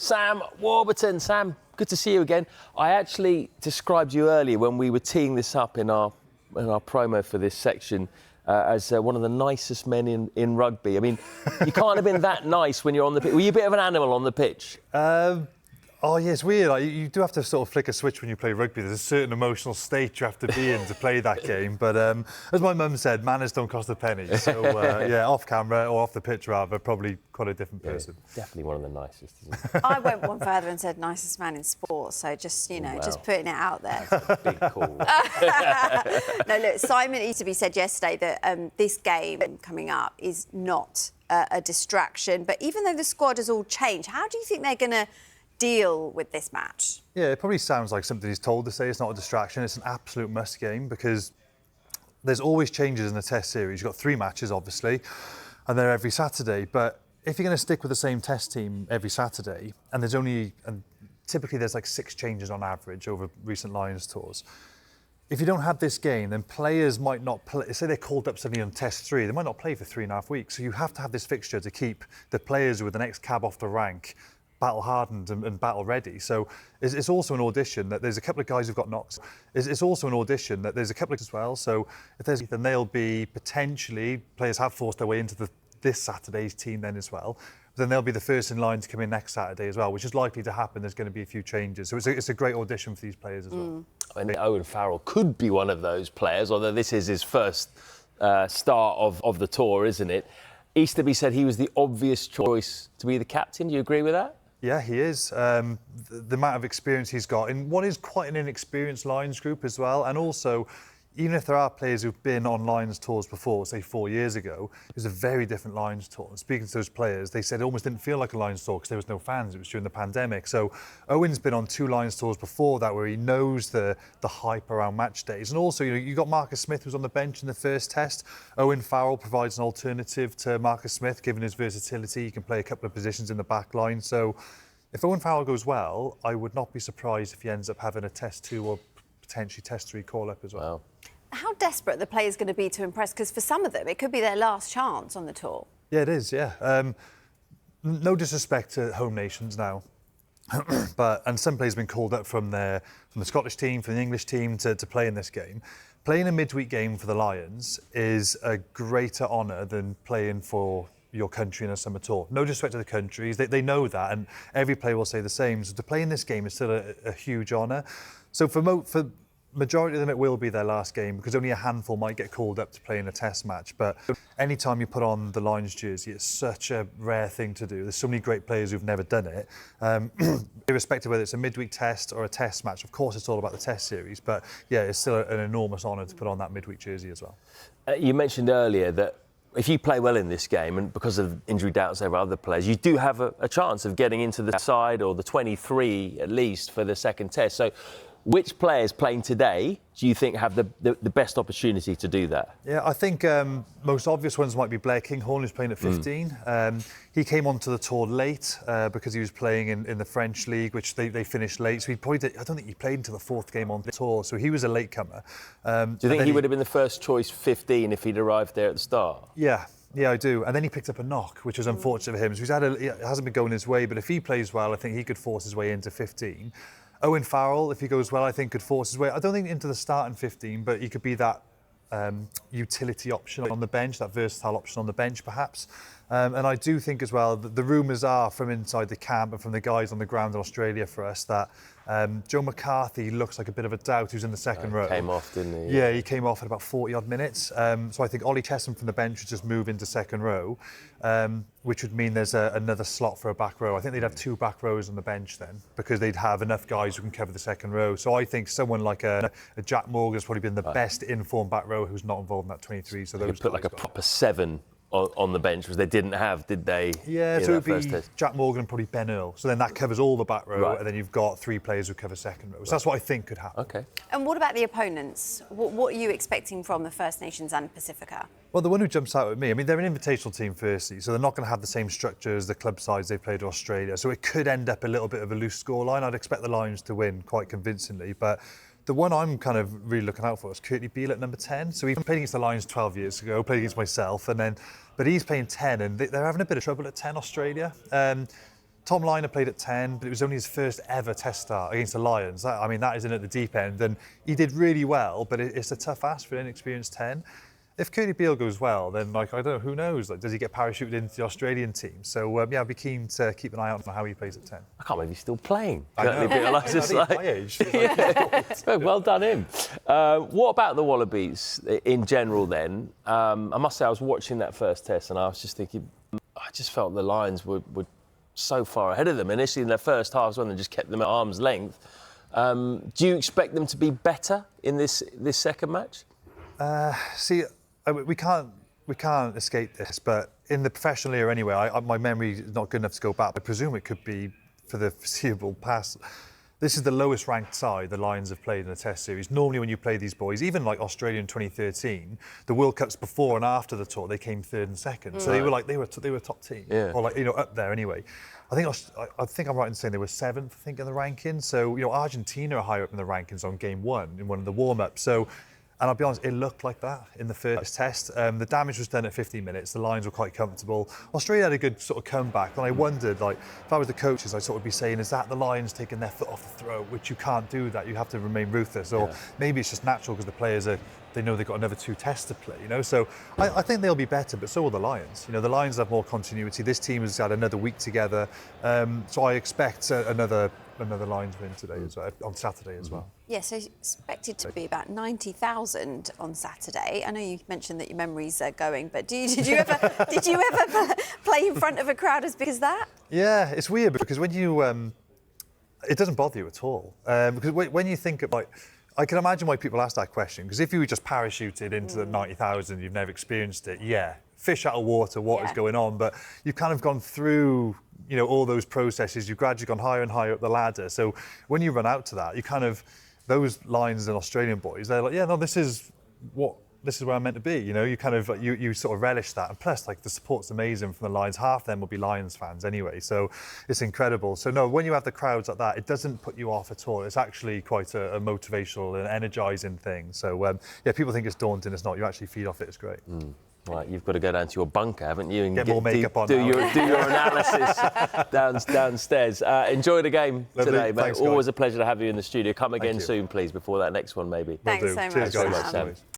Sam Warburton. Sam, good to see you again. I actually described you earlier when we were teeing this up in our promo for this section as one of the nicest men in rugby. I mean, you can't have been that nice when you're on the pitch. Were you a bit of an animal on the pitch? Oh, yeah, it's weird. Like, you do have to sort of flick a switch when you play rugby. There's a certain emotional state you have to be in to play that game. But as my mum said, manners don't cost a penny. So, yeah, off camera, or off the pitch rather, probably quite a different person. Definitely one of the nicest, isn't it? I went one further and said nicest man in sport. So just, you know, just putting it out there. That's a big call. No, look, Simon Easterby said yesterday that this game coming up is not a distraction. But even though the squad has all changed, how do you think they're going to deal with this match? Yeah, it probably sounds like something he's told to say. It's not a distraction. It's an absolute must game because there's always changes in the Test series. You've got 3 matches, obviously, and they're every Saturday. But if you're going to stick with the same Test team every Saturday, and typically there's like 6 changes on average over recent Lions tours. If you don't have this game, then players might not play. Say they're called up suddenly on Test 3, they might not play for 3.5 weeks. So you have to have this fixture to keep the players who are the next cab off the rank battle hardened and battle ready. So it's also an audition that there's a couple of guys who've got knocks. It's also an audition that there's a couple of as well. So if there's, then they'll be potentially, players have forced their way into this Saturday's team then as well. Then they'll be the first in line to come in next Saturday as well, which is likely to happen. There's going to be a few changes. So it's a great audition for these players as well. I mean, Owen Farrell could be one of those players, although this is his first start of the tour, isn't it? Easterby said he was the obvious choice to be the captain. Do you agree with that? Yeah, he is. The amount of experience he's got in what is quite an inexperienced Lions group as well. And also, even if there are players who've been on Lions tours before, say 4 years ago, it was a very different Lions tour. And speaking to those players, they said it almost didn't feel like a Lions tour because there was no fans. It was during the pandemic. So Owen's been on 2 Lions tours before that where he knows the hype around match days. And also, you got Marcus Smith who's on the bench in the first test. Owen Farrell provides an alternative to Marcus Smith, given his versatility. He can play a couple of positions in the back line. So if Owen Farrell goes well, I would not be surprised if he ends up having a Test 2 or potentially Test 3 call-up as well. Wow. How desperate are the players going to be to impress? Because for some of them, it could be their last chance on the tour. Yeah, it is, yeah. No disrespect to home nations now, and some players have been called up from the Scottish team, from the English team to play in this game. Playing a midweek game for the Lions is a greater honour than playing for your country in a summer tour. No disrespect to the countries, they know that, and every player will say the same. So to play in this game is still a huge honour. So for majority of them, it will be their last game because only a handful might get called up to play in a Test match. But anytime you put on the Lions jersey, it's such a rare thing to do. There's so many great players who've never done it. Irrespective of whether it's a midweek Test or a Test match, of course it's all about the Test series. But yeah, it's still an enormous honour to put on that midweek jersey as well. You mentioned earlier that if you play well in this game, and because of injury doubts over other players, you do have a chance of getting into the side or the 23 at least for the second Test. So which players playing today do you think have the best opportunity to do that? Yeah, I think most obvious ones might be Blair Kinghorn, who's playing at 15. He came onto the tour late because he was playing in the French league, which they finished late. So he probably I don't think he played until the 4th game on the tour, so he was a latecomer. Do you think he would have been the first choice 15 if he'd arrived there at the start? Yeah, I do. And then he picked up a knock, which was unfortunate for him. So it hasn't been going his way, but if he plays well, I think he could force his way into 15. Owen Farrell, if he goes well, I think could force his way. I don't think into the starting 15, but he could be that utility option on the bench, that versatile option on the bench, perhaps. And I do think as well that the rumours are from inside the camp and from the guys on the ground in Australia for us that Joe McCarthy looks like a bit of a doubt who's in the second row. Came off, didn't he? Yeah, he came off at about 40-odd minutes. So I think Ollie Chesham from the bench would just move into second row, which would mean there's another slot for a back row. I think they'd have 2 back rows on the bench then because they'd have enough guys who can cover the second row. So I think someone like a Jack Morgan's probably been the best informed back row who's not involved in that 23. So they put like a proper 7 on the bench, because they didn't have, did they? Yeah, so it would be Jack Morgan and probably Ben Earl. So then that covers all the back row, and then you've got 3 players who cover second row. So that's what I think could happen. Okay. And what about the opponents? What are you expecting from the First Nations and Pasifika? Well, the one who jumps out at me, I mean, they're an invitational team firstly, so they're not going to have the same structure as the club sides they've played in Australia. So it could end up a little bit of a loose scoreline. I'd expect the Lions to win quite convincingly, but the one I'm kind of really looking out for is Curtly Beale at number 10. So he played against the Lions 12 years ago, played against myself, but he's playing 10, and they're having a bit of trouble at 10, Australia. Tom Liner played at 10, but it was only his first ever test start against the Lions. That is in at the deep end, and he did really well, but it's a tough ask for an inexperienced 10. If Curly Beale goes well, then I don't know, who knows? Does he get parachuted into the Australian team? So I'd be keen to keep an eye out on how he plays at 10. I can't believe he's still playing. I know. My age. Well done him. What about the Wallabies in general then? I must say I was watching that first test and I was just thinking, I just felt the Lions were so far ahead of them. Initially in their first halves when they just kept them at arm's length. Do you expect them to be better in this second match? We can't escape this, but in the professional era anyway, my memory is not good enough to go back. I presume it could be for the foreseeable past. This is the lowest ranked side the Lions have played in a test series. Normally when you play these boys, even like Australia in 2013, the World Cups before and after the tour, they came third and second. So they were a top team, or up there anyway. I think I'm right in saying they were 7th, in the rankings. So Argentina are higher up in the rankings on game 1 in one of the warm-ups. So. And I'll be honest, it looked like that in the first test. The damage was done at 15 minutes. The Lions were quite comfortable. Australia had a good sort of comeback. And I wondered, if I was the coaches, I'd sort of be saying, is that the Lions taking their foot off the throat? Which you can't do that. You have to remain ruthless. Or maybe it's just natural because the players they know they've got another 2 tests to play, So I think they'll be better, but so will the Lions. The Lions have more continuity. This team has had another week together. So I expect another Lions win today on Saturday as well. Yeah, so expected to be about 90,000 on Saturday. I know you mentioned that your memories are going, but did you ever play in front of a crowd as big as that? Yeah, it's weird because when you it doesn't bother you at all because when you think of I can imagine why people ask that question because if you were just parachuted into the 90,000, you've never experienced it. Yeah, fish out of water, what is going on? But you've kind of gone through. All those processes, you've gradually gone higher and higher up the ladder. So when you run out to that, those Lions and Australian boys, they're like, yeah, no, this is where I'm meant to be. You sort of relish that. And plus, the support's amazing from the Lions. Half of them will be Lions fans anyway. So it's incredible. So no, when you have the crowds like that, it doesn't put you off at all. It's actually quite a motivational and energising thing. So people think it's daunting. It's not. You actually feed off it. It's great. Right, you've got to go down to your bunker, haven't you? And get more makeup on. Do your analysis downstairs. Enjoy the game today, mate. Thanks, Always a pleasure to have you in the studio. Come again you. soon, please, before that next one, maybe. Thanks so much. Cheers, guys. Sam.